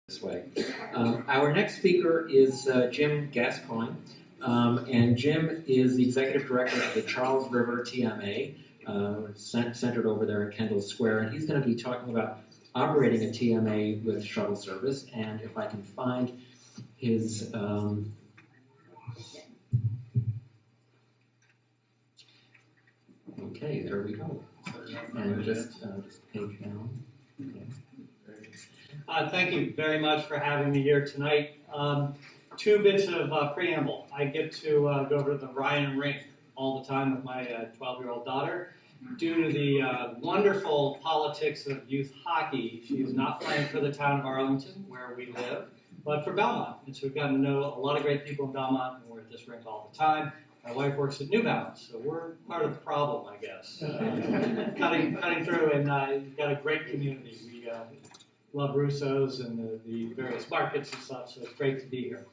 this way. Our next speaker is Jim Gascoigne, and Jim is the executive director of the Charles River TMA, centered over there at Kendall Square, and he's going to be talking about operating a TMA with shuttle service. And if I can find his okay, there we go. And just page down. Okay. Thank you very much for having me here tonight. 2 bits of preamble. I get to go over to the Ryan rink all the time with my 12-year-old daughter. Due to the wonderful politics of youth hockey, she is not playing for the town of Arlington, where we live, but for Belmont. And so we've gotten to know a lot of great people in Belmont, and we're at this rink all the time. My wife works at New Balance, so we're part of the problem, I guess. Cutting through, and you've got a great community. We love Russo's and the various markets and stuff, so it's great to be here.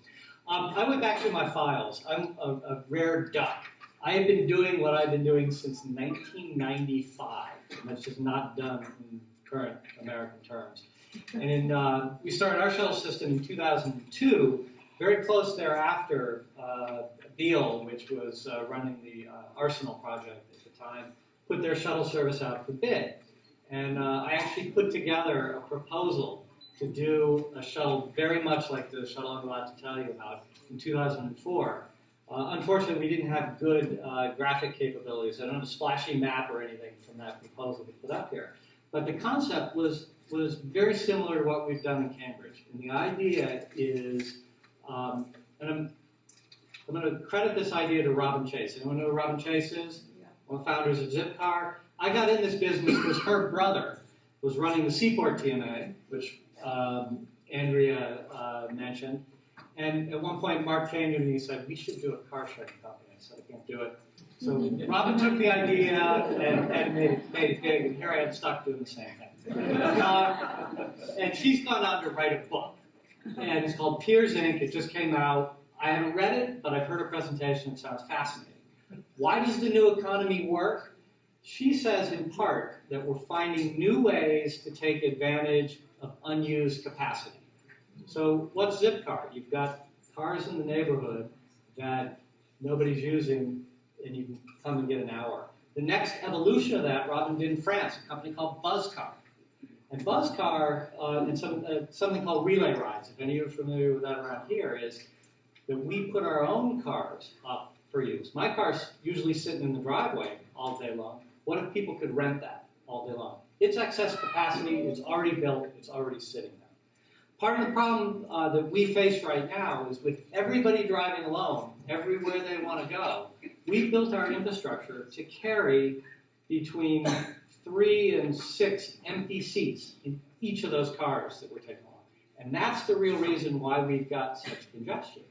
I went back through my files. I'm a rare duck. I have been doing what I've been doing since 1995, and that's just not done in current American terms. And we started our shuttle system in 2002, very close thereafter. Beale, which was running the Arsenal project at the time, put their shuttle service out for bid. And I actually put together a proposal to do a shuttle very much like the shuttle I'm about to tell you about in 2004. Unfortunately, we didn't have good graphic capabilities. I don't have a splashy map or anything from that proposal to put up here. But the concept was very similar to what we've done in Cambridge. And the idea is, and I'm going to credit this idea to Robin Chase. Anyone know who Robin Chase is? Yeah. One of the founders of Zipcar. I got in this business because her brother was running the Seaport TMA, which Andrea mentioned. And at one point, Mark came to me and he said, "We should do a car sharing company." I said, "I can't do it." So Robin took the idea and made it big, and here I am stuck doing the same thing. And she's gone on to write a book, and it's called Peers Inc. It just came out. I haven't read it, but I've heard her presentation. It sounds fascinating. Why does the new economy work? She says, in part, that we're finding new ways to take advantage of unused capacity. So what's Zipcar? You've got cars in the neighborhood that nobody's using, and you can come and get an hour. The next evolution of that, Robin did in France, a company called Buzzcar. And Buzzcar, and something called relay rides, if any of you are familiar with that around here, is that we put our own cars up for use. My car's usually sitting in the driveway all day long. What if people could rent that all day long? It's excess capacity, it's already built, it's already sitting there. Part of the problem that we face right now is with everybody driving alone, everywhere they want to go, we've built our infrastructure to carry between 3 and 6 empty seats in each of those cars that we're taking along. And that's the real reason why we've got such congestion.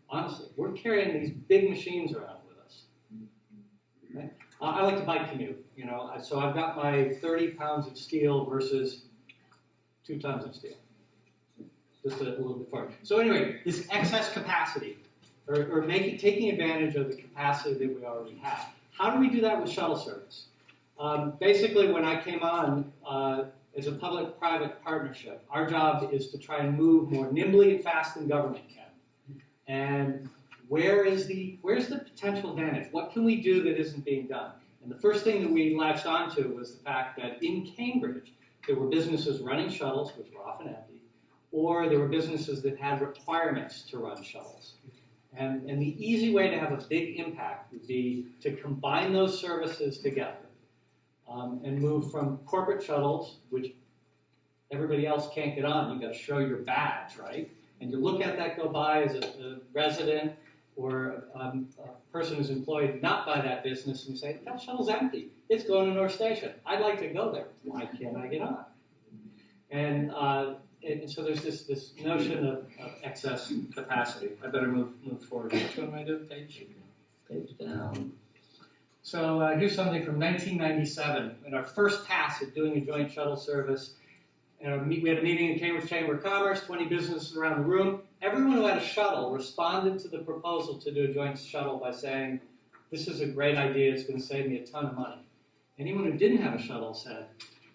Honestly, we're carrying these big machines around with us. Okay? I like to bike commute, so I've got my 30 pounds of steel versus 2 tons of steel. Just a little bit far. So anyway, this excess capacity, or taking advantage of the capacity that we already have. How do we do that with shuttle service? Basically, when I came on as a public-private partnership, our job is to try and move more nimbly and fast than government can. And where's the potential advantage? What can we do that isn't being done? And the first thing that we latched onto was the fact that in Cambridge, there were businesses running shuttles, which were often empty, or there were businesses that had requirements to run shuttles. And the easy way to have a big impact would be to combine those services together and move from corporate shuttles, which everybody else can't get on. You've got to show your badge, right? And you look at that go by as a resident or a person who's employed not by that business, and you say, that shuttle's empty. It's going to North Station. I'd like to go there. Why can't I get on? And so there's this notion of excess capacity. I better move forward. Which one am I doing? Page down. So here's something from 1997. In our first pass at doing a joint shuttle service, we had a meeting in Cambridge Chamber of Commerce, 20 businesses around the room. Everyone who had a shuttle responded to the proposal to do a joint shuttle by saying, this is a great idea, it's going to save me a ton of money. Anyone who didn't have a shuttle said,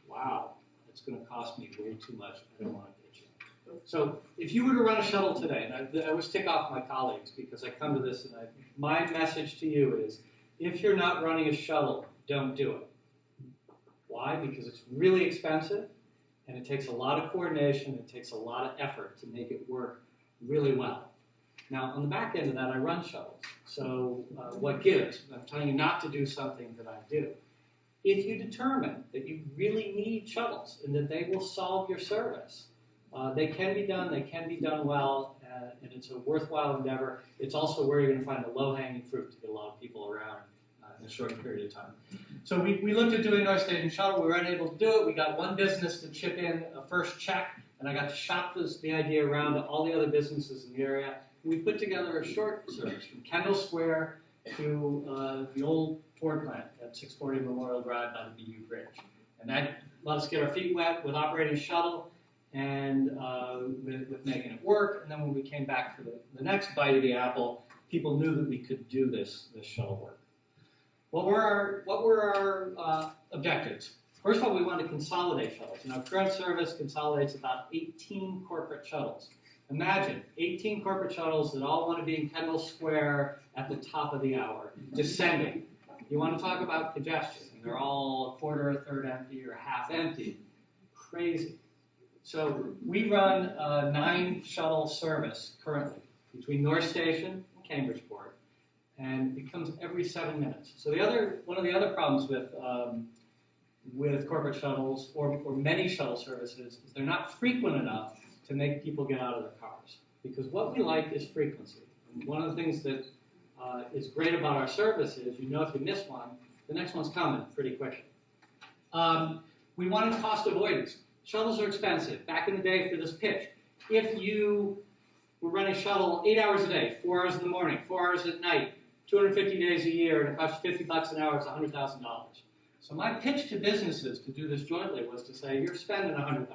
wow, it's going to cost me way too much, I don't want to get you. So if you were to run a shuttle today, and I always tick off my colleagues because I come to this and my message to you is, if you're not running a shuttle, don't do it. Why? Because it's really expensive and it takes a lot of coordination, it takes a lot of effort to make it work really well. Now, on the back end of that, I run shuttles. So what gives? I'm telling you not to do something that I do. If you determine that you really need shuttles and that they will solve your service, they can be done well, and it's a worthwhile endeavor. It's also where you're going to find the low-hanging fruit to get a lot of people around in a short period of time. So we looked at doing North Station Shuttle. We were unable to do it. We got one business to chip in a first check, and I got to shop the idea around to all the other businesses in the area. And we put together a short service from Kendall Square to the old Ford plant at 640 Memorial Drive by the BU Bridge. And that let us get our feet wet with operating a shuttle and with making it work. And then when we came back for the next bite of the apple, people knew that we could do this shuttle work. What were our objectives? First of all, we wanted to consolidate shuttles. Now, current service consolidates about 18 corporate shuttles. Imagine 18 corporate shuttles that all want to be in Kendall Square at the top of the hour, descending. You want to talk about congestion, and they're all a quarter, a third empty, or half empty. Crazy. So we run a 9 shuttle service currently between North Station and Cambridgeport, and it comes every 7 minutes. So one of the other problems with corporate shuttles or many shuttle services is they're not frequent enough to make people get out of their cars. Because what we like is frequency. And one of the things that is great about our service is, if you miss one, the next one's coming pretty quickly. We wanted cost avoidance. Shuttles are expensive. Back in the day for this pitch, if you were running a shuttle 8 hours a day, 4 hours in the morning, 4 hours at night, 250 days a year, and it costs you $50 an hour, it's $100,000. So my pitch to businesses to do this jointly was to say, you're spending $100,000,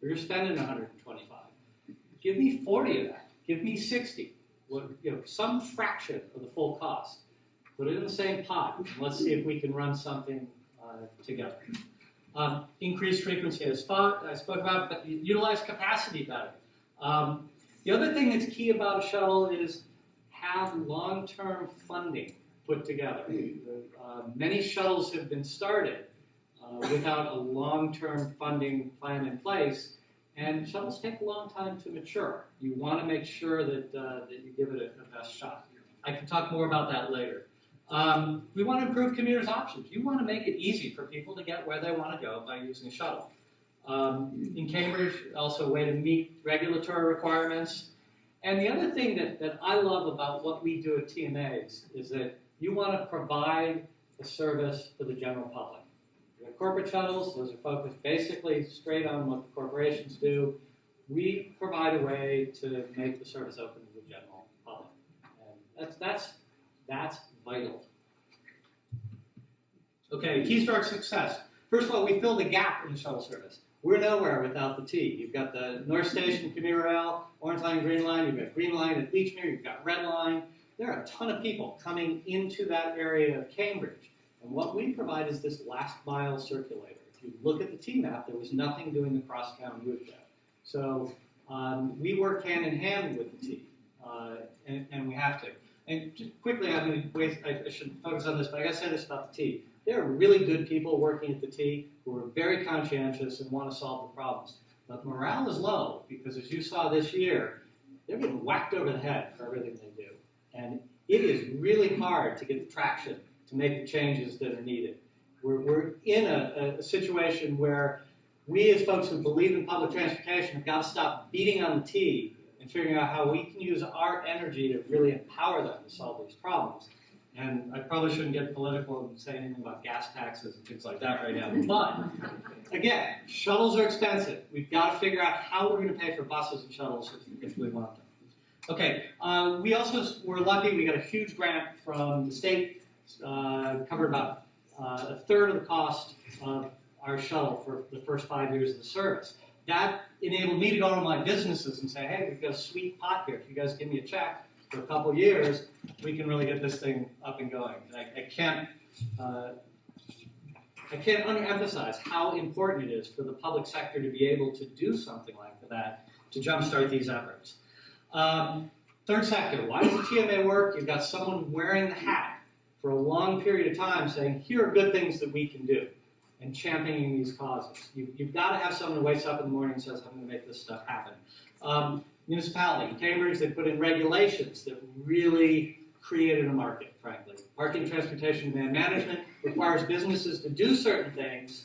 or you're spending $125,000. Give me 40 of that. Give me 60. Some fraction of the full cost. Put it in the same pot. And let's see if we can run something together. Increased frequency I spoke about, but utilize capacity better. The other thing that's key about a shuttle is have long-term funding put together. Many shuttles have been started without a long-term funding plan in place, and shuttles take a long time to mature. You want to make sure that you give it a best shot. I can talk more about that later. We want to improve commuters' options. You want to make it easy for people to get where they want to go by using a shuttle. In Cambridge, also a way to meet regulatory requirements. And the other thing that I love about what we do at TMAs is that you want to provide a service for the general public. We have corporate shuttles. Those are focused basically straight on what the corporations do. We provide a way to make the service open to the general public. And that's vital. Okay, keys to our success. First of all, we filled a gap in the shuttle service. We're nowhere without the T. You've got the North Station commuter rail, Orange Line, Green Line. You've got Green Line at Beechmere. You've got Red Line. There are a ton of people coming into that area of Cambridge. And what we provide is this last mile circulator. If you look at the T map, there was nothing doing the cross-town route yet. So we work hand in hand with the T, and we have to. And just quickly, I should focus on this, but I got to say this about the T. There are really good people working at the T who are very conscientious and want to solve the problems. But morale is low because, as you saw this year, they're getting whacked over the head for everything they do. And it is really hard to get the traction to make the changes that are needed. We're in a situation where we as folks who believe in public transportation have got to stop beating on the T and figuring out how we can use our energy to really empower them to solve these problems. And I probably shouldn't get political and say anything about gas taxes and things like that right now. But, again, shuttles are expensive. We've got to figure out how we're going to pay for buses and shuttles if we want them. Okay, we also were lucky. We got a huge grant from the state, covered about a third of the cost of our shuttle for the first 5 years of the service. That enabled me to go to my businesses and say, hey, we've got a sweet pot here. If you guys give me a check for a couple of years, we can really get this thing up and going. And I can't underemphasize how important it is for the public sector to be able to do something like that to jumpstart these efforts. Third sector, why does the TMA work? You've got someone wearing the hat for a long period of time saying, here are good things that we can do, and championing these causes. You've got to have someone who wakes up in the morning and says, I'm going to make this stuff happen. Municipality, Cambridge, they put in regulations that really created a market, frankly. Parking, transportation, demand management requires businesses to do certain things.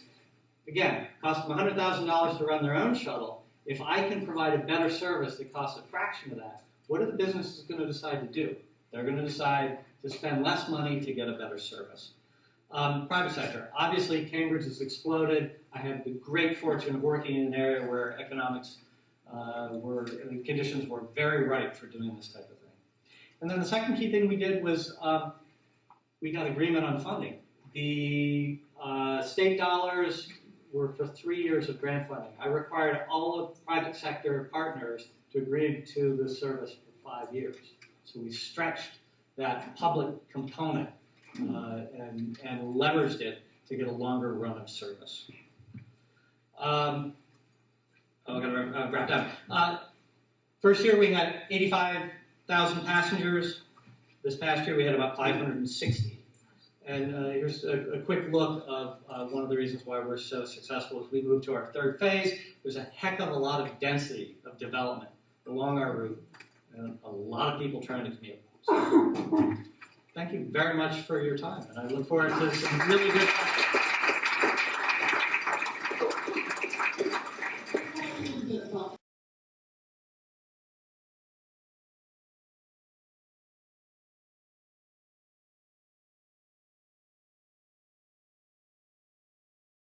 Again, cost them $100,000 to run their own shuttle. If I can provide a better service that costs a fraction of that, what are the businesses going to decide to do? They're going to decide to spend less money to get a better service. Private sector. Obviously, Cambridge has exploded. I had the great fortune of working in an area where economics the conditions were very ripe for doing this type of thing. And then the second key thing we did was we got agreement on funding. The state dollars were for 3 years of grant funding. I required all of private sector partners to agree to the service for 5 years. So we stretched that public component and leveraged it to get a longer run of service. I got to wrap up. First year we had 85,000 passengers. This past year we had about 560. And here's a quick look of one of the reasons why we're so successful. As we move to our third phase, there's a heck of a lot of density of development along our route, and a lot of people trying to commute. So, thank you very much for your time, and I look forward to some really good questions.